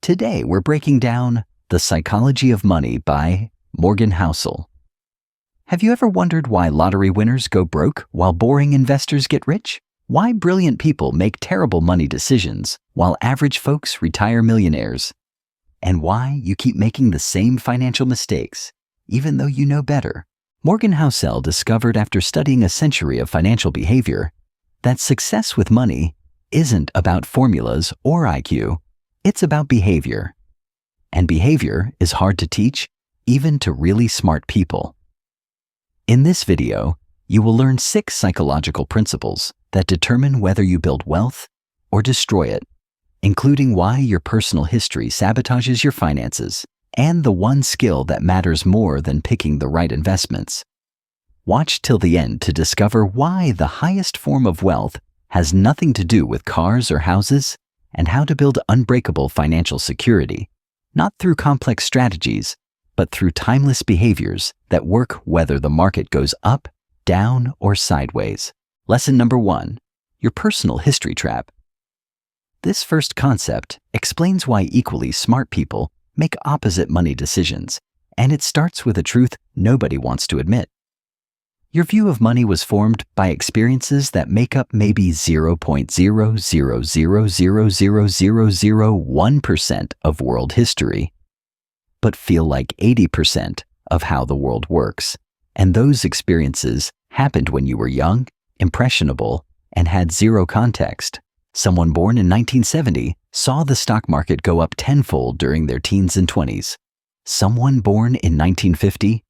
Today, we're breaking down The Psychology of Money by Morgan Housel. Have you ever wondered why lottery winners go broke while boring investors get rich? Why brilliant people make terrible money decisions while average folks retire millionaires? And why you keep making the same financial mistakes, even though you know better? Morgan Housel discovered after studying a century of financial behavior that success with money isn't about formulas or IQ. It's about behavior. And behavior is hard to teach, even to really smart people. In this video, you will learn 6 psychological principles that determine whether you build wealth or destroy it, including why your personal history sabotages your finances and the one skill that matters more than picking the right investments. Watch till the end to discover why the highest form of wealth has nothing to do with cars or houses, and how to build unbreakable financial security, not through complex strategies, but through timeless behaviors that work whether the market goes up, down, or sideways. Lesson number 1, your personal history trap. This first concept explains why equally smart people make opposite money decisions, and it starts with a truth nobody wants to admit. Your view of money was formed by experiences that make up maybe 0.000000001% of world history, but feel like 80% of how the world works. And those experiences happened when you were young, impressionable, and had zero context. Someone born in 1970 saw the stock market go up tenfold during their teens and 20s. Someone born in 1950,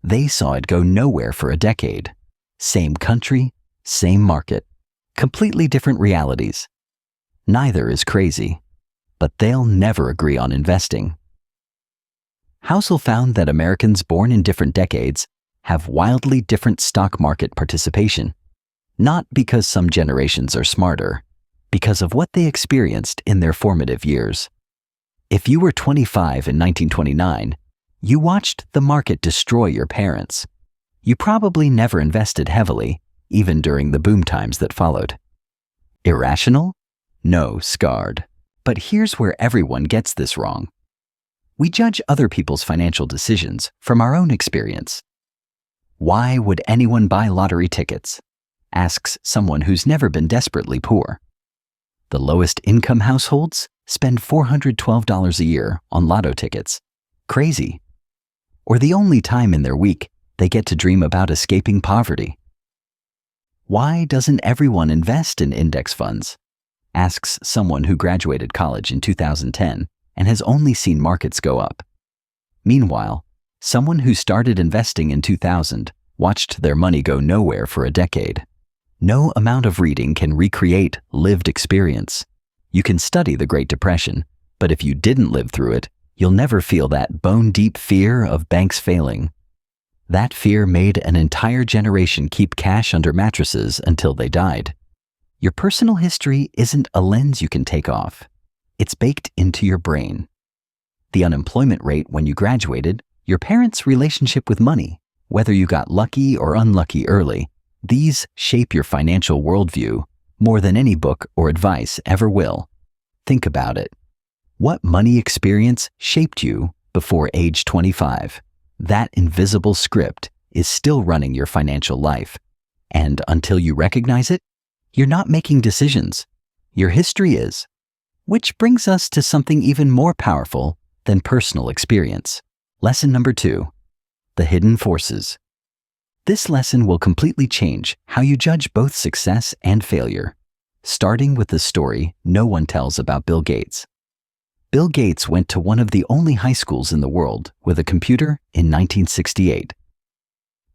they saw it go nowhere for a decade. Same country, same market, completely different realities. Neither is crazy, but they'll never agree on investing. Housel found that Americans born in different decades have wildly different stock market participation, not because some generations are smarter, because of what they experienced in their formative years. If you were 25 in 1929, you watched the market destroy your parents. You probably never invested heavily, even during the boom times that followed. Irrational? No, scarred. But here's where everyone gets this wrong. We judge other people's financial decisions from our own experience. Why would anyone buy lottery tickets? Asks someone who's never been desperately poor. The lowest income households spend $412 a year on lotto tickets. Crazy. Or the only time in their week they get to dream about escaping poverty. Why doesn't everyone invest in index funds? Asks someone who graduated college in 2010 and has only seen markets go up. Meanwhile, someone who started investing in 2000 watched their money go nowhere for a decade. No amount of reading can recreate lived experience. You can study the Great Depression, but if you didn't live through it, you'll never feel that bone-deep fear of banks failing. That fear made an entire generation keep cash under mattresses until they died. Your personal history isn't a lens you can take off. It's baked into your brain. The unemployment rate when you graduated, your parents' relationship with money, whether you got lucky or unlucky early, these shape your financial worldview more than any book or advice ever will. Think about it. What money experience shaped you before age 25? That invisible script is still running your financial life. And until you recognize it, you're not making decisions. Your history is. Which brings us to something even more powerful than personal experience. Lesson number 2, the hidden forces. This lesson will completely change how you judge both success and failure, starting with the story no one tells about Bill Gates. Bill Gates went to one of the only high schools in the world with a computer in 1968.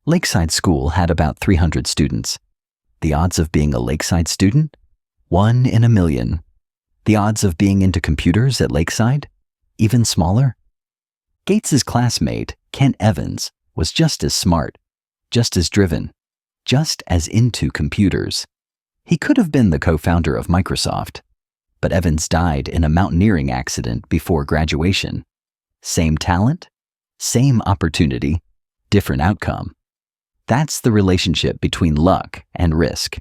Lakeside School had about 300 students. The odds of being a Lakeside student? 1 in a million. The odds of being into computers at Lakeside? Even smaller. Gates's classmate, Kent Evans, was just as smart, just as driven, just as into computers. He could have been the co-founder of Microsoft. But Evans died in a mountaineering accident before graduation. Same talent, same opportunity, different outcome. That's the relationship between luck and risk.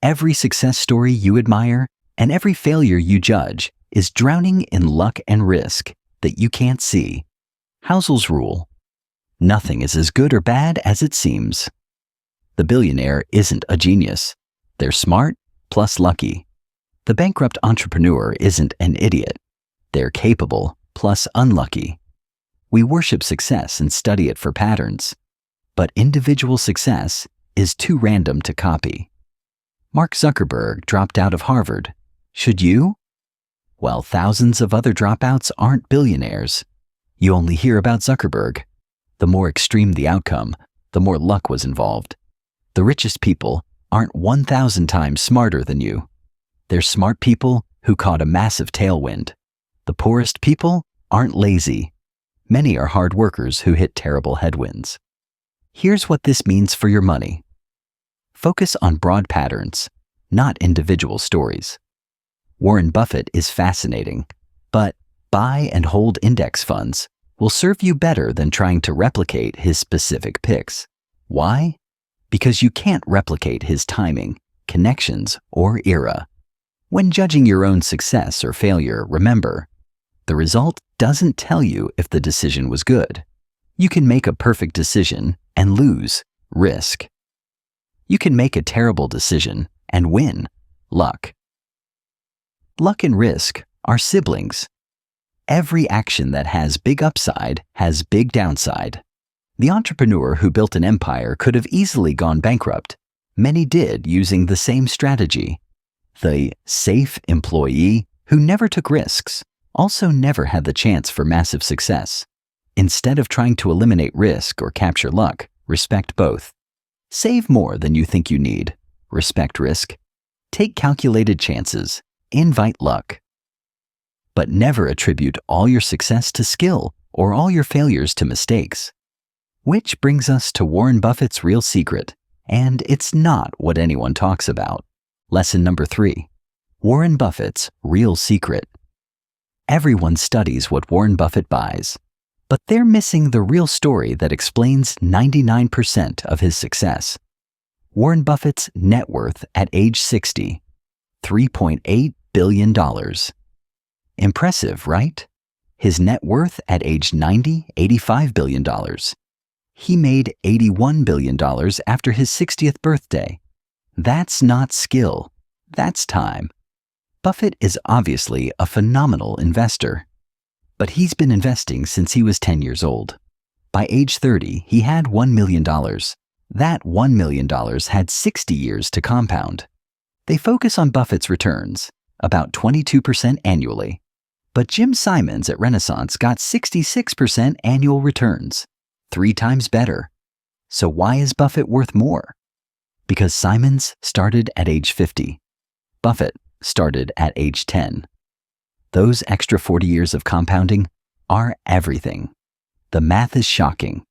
Every success story you admire and every failure you judge is drowning in luck and risk that you can't see. Housel's rule: nothing is as good or bad as it seems. The billionaire isn't a genius. They're smart plus lucky. The bankrupt entrepreneur isn't an idiot. They're capable plus unlucky. We worship success and study it for patterns, but individual success is too random to copy. Mark Zuckerberg dropped out of Harvard. Should you? Well, thousands of other dropouts aren't billionaires. You only hear about Zuckerberg. The more extreme the outcome, the more luck was involved. The richest people aren't 1,000 times smarter than you. They're smart people who caught a massive tailwind. The poorest people aren't lazy. Many are hard workers who hit terrible headwinds. Here's what this means for your money. Focus on broad patterns, not individual stories. Warren Buffett is fascinating, but buy and hold index funds will serve you better than trying to replicate his specific picks. Why? Because you can't replicate his timing, connections, or era. When judging your own success or failure, remember, the result doesn't tell you if the decision was good. You can make a perfect decision and lose, risk. You can make a terrible decision and win, luck. Luck and risk are siblings. Every action that has big upside has big downside. The entrepreneur who built an empire could have easily gone bankrupt. Many did using the same strategy. The safe employee who never took risks also never had the chance for massive success. Instead of trying to eliminate risk or capture luck, respect both. Save more than you think you need. Respect risk. Take calculated chances. Invite luck. But never attribute all your success to skill or all your failures to mistakes. Which brings us to Warren Buffett's real secret, and it's not what anyone talks about. Lesson number 3. Warren Buffett's real secret. Everyone studies what Warren Buffett buys, but they're missing the real story that explains 99% of his success. Warren Buffett's net worth at age 60, $3.8 billion. Impressive, right? His net worth at age 90, $85 billion. He made $81 billion after his 60th birthday. That's not skill, that's time. Buffett is obviously a phenomenal investor, but he's been investing since he was 10 years old. By age 30, he had $1 million. That $1 million had 60 years to compound. They focus on Buffett's returns, about 22% annually. But Jim Simons at Renaissance got 66% annual returns, 3 times better. So why is Buffett worth more? Because Simons started at age 50. Buffett started at age 10. Those extra 40 years of compounding are everything. The math is shocking.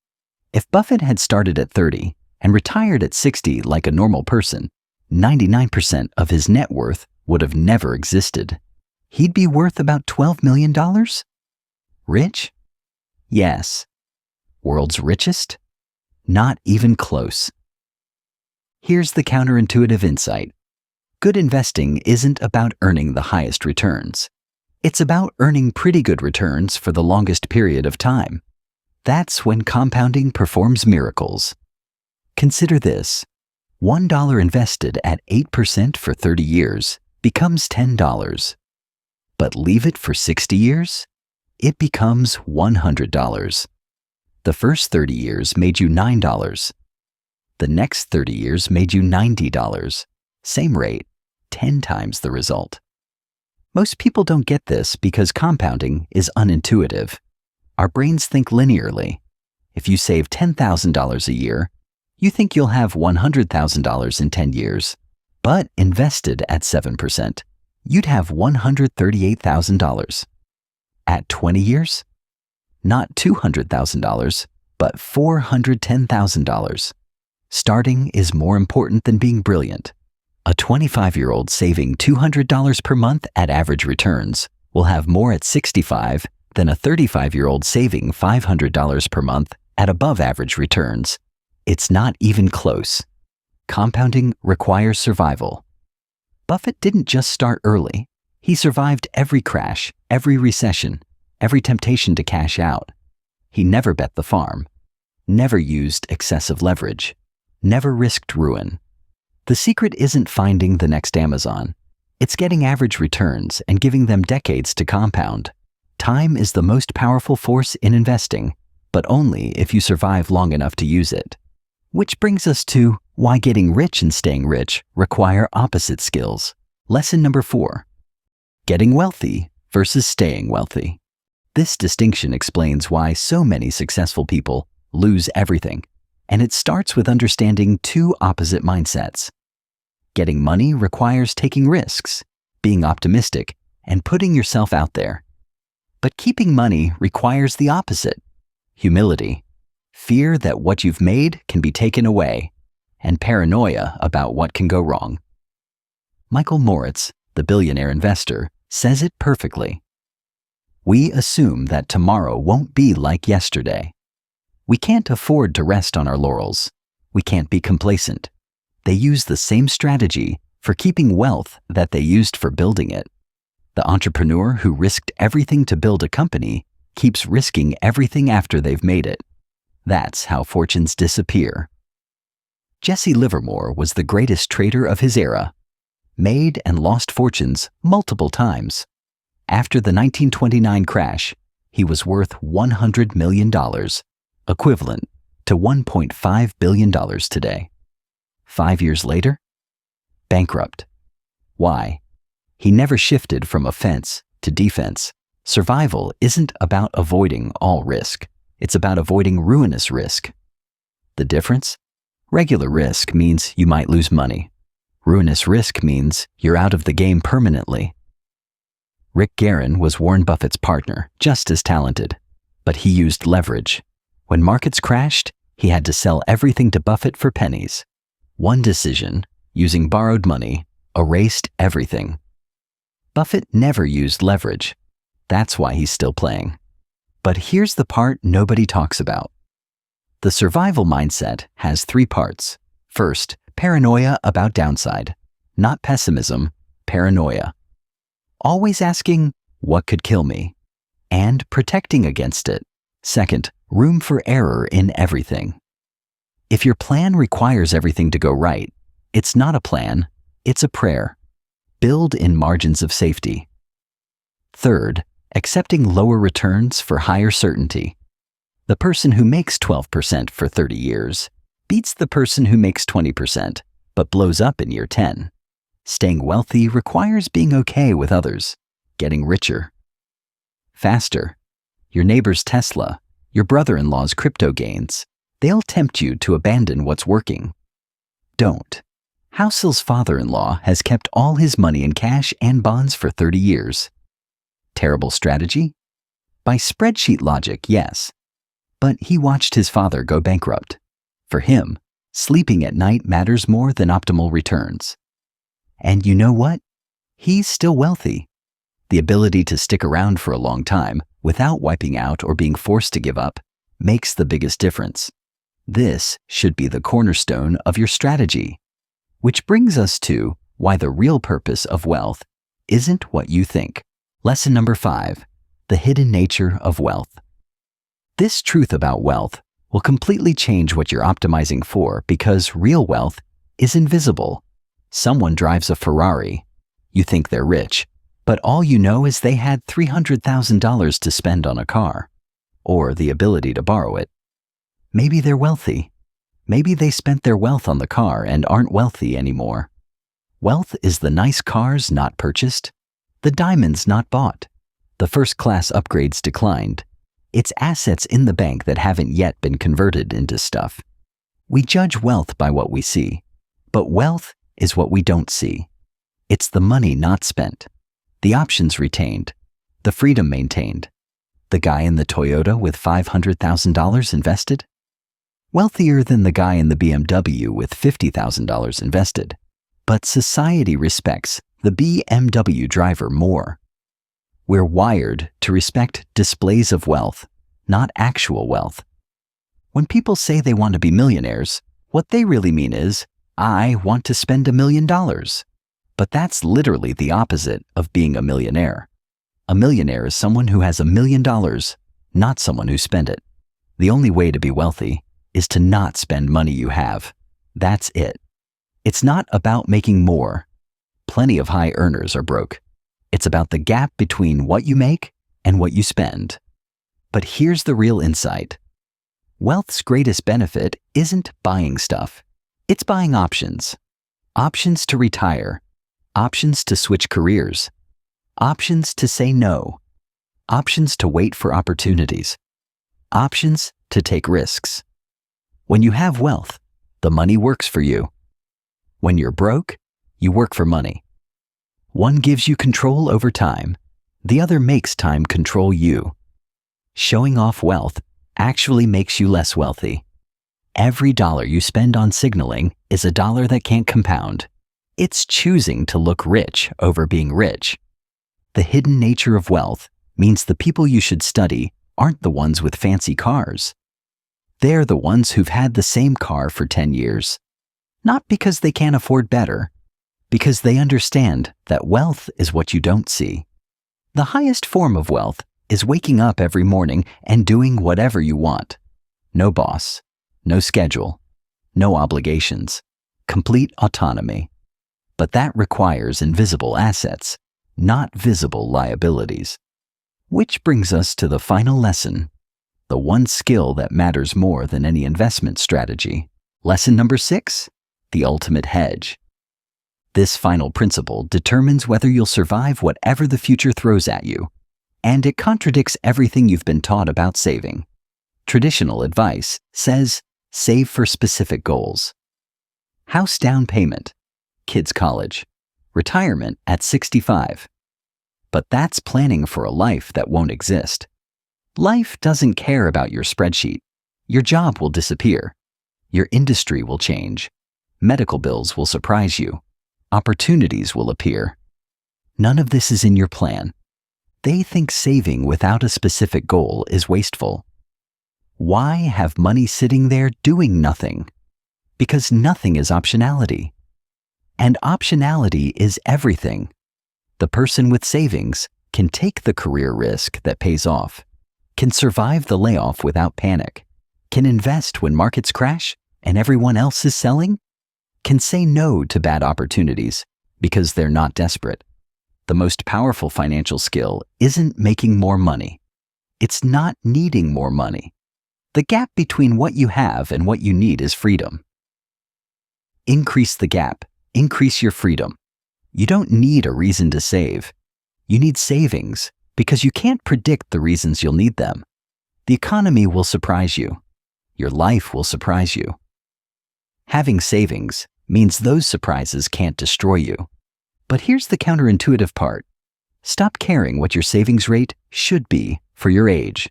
If Buffett had started at 30 and retired at 60 like a normal person, 99% of his net worth would have never existed. He'd be worth about $12 million? Rich? Yes. World's richest? Not even close. Here's the counterintuitive insight. Good investing isn't about earning the highest returns. It's about earning pretty good returns for the longest period of time. That's when compounding performs miracles. Consider this. $1 invested at 8% for 30 years becomes $10. But leave it for 60 years? It becomes $100. The first 30 years made you $9. The next 30 years made you $90. Same rate, 10 times the result. Most people don't get this because compounding is unintuitive. Our brains think linearly. If you save $10,000 a year, you think you'll have $100,000 in 10 years. But invested at 7%, you'd have $138,000. At 20 years? Not $200,000, but $410,000. Starting is more important than being brilliant. A 25-year-old saving $200 per month at average returns will have more at 65 than a 35-year-old saving $500 per month at above average returns. It's not even close. Compounding requires survival. Buffett didn't just start early. He survived every crash, every recession, every temptation to cash out. He never bet the farm, never used excessive leverage, never risked ruin. The secret isn't finding the next Amazon. It's getting average returns and giving them decades to compound. Time is the most powerful force in investing, but only if you survive long enough to use it. Which brings us to why getting rich and staying rich require opposite skills. Lesson number 4. Getting wealthy versus staying wealthy. This distinction explains why so many successful people lose everything, and it starts with understanding two opposite mindsets. Getting money requires taking risks, being optimistic, and putting yourself out there. But keeping money requires the opposite: humility, fear that what you've made can be taken away, and paranoia about what can go wrong. Michael Moritz, the billionaire investor, says it perfectly. We assume that tomorrow won't be like yesterday. We can't afford to rest on our laurels. We can't be complacent. They use the same strategy for keeping wealth that they used for building it. The entrepreneur who risked everything to build a company keeps risking everything after they've made it. That's how fortunes disappear. Jesse Livermore was the greatest trader of his era. Made and lost fortunes multiple times. After the 1929 crash, he was worth $100 million, equivalent to $1.5 billion today. 5 years later, bankrupt. Why? He never shifted from offense to defense. Survival isn't about avoiding all risk. It's about avoiding ruinous risk. The difference? Regular risk means you might lose money. Ruinous risk means you're out of the game permanently. Rick Guerin was Warren Buffett's partner, just as talented, but he used leverage. When markets crashed, he had to sell everything to Buffett for pennies. One decision, using borrowed money, erased everything. Buffett never used leverage. That's why he's still playing. But here's the part nobody talks about. The survival mindset has 3 parts. First, paranoia about downside. Not pessimism, paranoia. Always asking, what could kill me? And protecting against it. Second, room for error in everything. If your plan requires everything to go right, it's not a plan, it's a prayer. Build in margins of safety. Third, accepting lower returns for higher certainty. The person who makes 12% for 30 years beats the person who makes 20%, but blows up in year 10. Staying wealthy requires being okay with others, getting richer. Faster. Your neighbor's Tesla, your brother-in-law's crypto gains, they'll tempt you to abandon what's working. Don't. Housel's father-in-law has kept all his money in cash and bonds for 30 years. Terrible strategy? By spreadsheet logic, yes. But he watched his father go bankrupt. For him, sleeping at night matters more than optimal returns. And you know what? He's still wealthy. The ability to stick around for a long time without wiping out or being forced to give up makes the biggest difference. This should be the cornerstone of your strategy. Which brings us to why the real purpose of wealth isn't what you think. Lesson number 5, the hidden nature of wealth. This truth about wealth will completely change what you're optimizing for because real wealth is invisible. Someone drives a Ferrari. You think they're rich, but all you know is they had $300,000 to spend on a car, or the ability to borrow it. Maybe they're wealthy. Maybe they spent their wealth on the car and aren't wealthy anymore. Wealth is the nice cars not purchased, the diamonds not bought, the first-class upgrades declined. It's assets in the bank that haven't yet been converted into stuff. We judge wealth by what we see, but wealth is what we don't see. It's the money not spent, the options retained, the freedom maintained. The guy in the Toyota with $500,000 invested? Wealthier than the guy in the BMW with $50,000 invested. But society respects the BMW driver more. We're wired to respect displays of wealth, not actual wealth. When people say they want to be millionaires, what they really mean is, I want to spend $1 million. But that's literally the opposite of being a millionaire. A millionaire is someone who has $1 million, not someone who spent it. The only way to be wealthy is to not spend money you have. That's it. It's not about making more. Plenty of high earners are broke. It's about the gap between what you make and what you spend. But here's the real insight. Wealth's greatest benefit isn't buying stuff. It's buying options. Options to retire. Options to switch careers. Options to say no. Options to wait for opportunities. Options to take risks. When you have wealth, the money works for you. When you're broke, you work for money. One gives you control over time. The other makes time control you. Showing off wealth actually makes you less wealthy. Every dollar you spend on signaling is a dollar that can't compound. It's choosing to look rich over being rich. The hidden nature of wealth means the people you should study aren't the ones with fancy cars. They're the ones who've had the same car for 10 years. Not because they can't afford better, because they understand that wealth is what you don't see. The highest form of wealth is waking up every morning and doing whatever you want. No boss, no schedule, no obligations, complete autonomy. But that requires invisible assets, not visible liabilities. Which brings us to the final lesson, the one skill that matters more than any investment strategy. Lesson number 6, the ultimate hedge. This final principle determines whether you'll survive whatever the future throws at you, and it contradicts everything you've been taught about saving. Traditional advice says, save for specific goals. House down payment, kids' college, retirement at 65. But that's planning for a life that won't exist. Life doesn't care about your spreadsheet. Your job will disappear. Your industry will change. Medical bills will surprise you. Opportunities will appear. None of this is in your plan. They think saving without a specific goal is wasteful. Why have money sitting there doing nothing? Because nothing is optionality. And optionality is everything. The person with savings can take the career risk that pays off, can survive the layoff without panic, can invest when markets crash and everyone else is selling, can say no to bad opportunities because they're not desperate. The most powerful financial skill isn't making more money. It's not needing more money. The gap between what you have and what you need is freedom. Increase the gap. Increase your freedom. You don't need a reason to save. You need savings because you can't predict the reasons you'll need them. The economy will surprise you. Your life will surprise you. Having savings means those surprises can't destroy you. But here's the counterintuitive part. Stop caring what your savings rate should be for your age.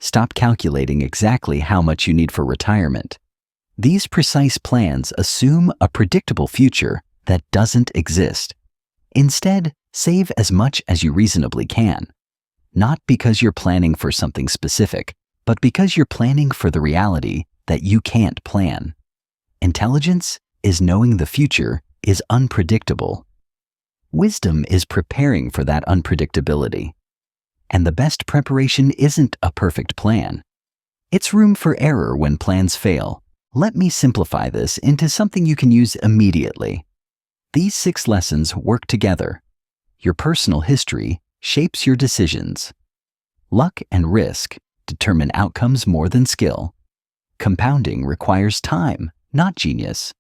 Stop calculating exactly how much you need for retirement. These precise plans assume a predictable future that doesn't exist. Instead, save as much as you reasonably can. Not because you're planning for something specific, but because you're planning for the reality that you can't plan. Intelligence is knowing the future is unpredictable. Wisdom is preparing for that unpredictability. And the best preparation isn't a perfect plan. It's room for error when plans fail. Let me simplify this into something you can use immediately. These 6 lessons work together. Your personal history shapes your decisions. Luck and risk determine outcomes more than skill. Compounding requires time, not genius.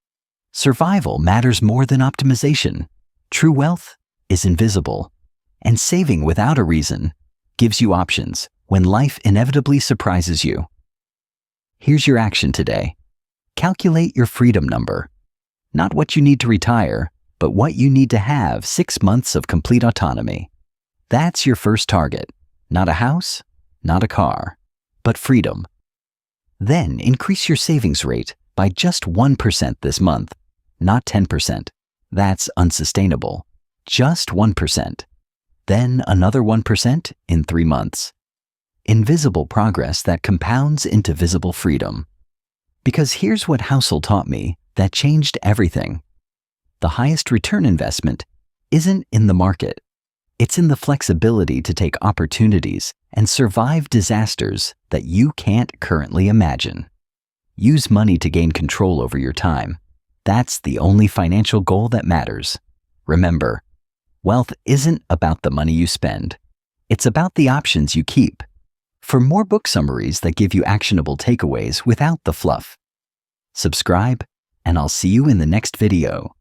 Survival matters more than optimization. True wealth is invisible, and saving without a reason gives you options when life inevitably surprises you. Here's your action today. Calculate your freedom number. Not what you need to retire, but what you need to have 6 months of complete autonomy. That's your first target. Not a house, not a car, but freedom. Then increase your savings rate by just 1% this month, not 10%. That's unsustainable. Just 1%. Then another 1% in 3 months. Invisible progress that compounds into visible freedom. Because here's what Housel taught me that changed everything. The highest return investment isn't in the market. It's in the flexibility to take opportunities and survive disasters that you can't currently imagine. Use money to gain control over your time. That's the only financial goal that matters. Remember, wealth isn't about the money you spend. It's about the options you keep. For more book summaries that give you actionable takeaways without the fluff, subscribe, and I'll see you in the next video.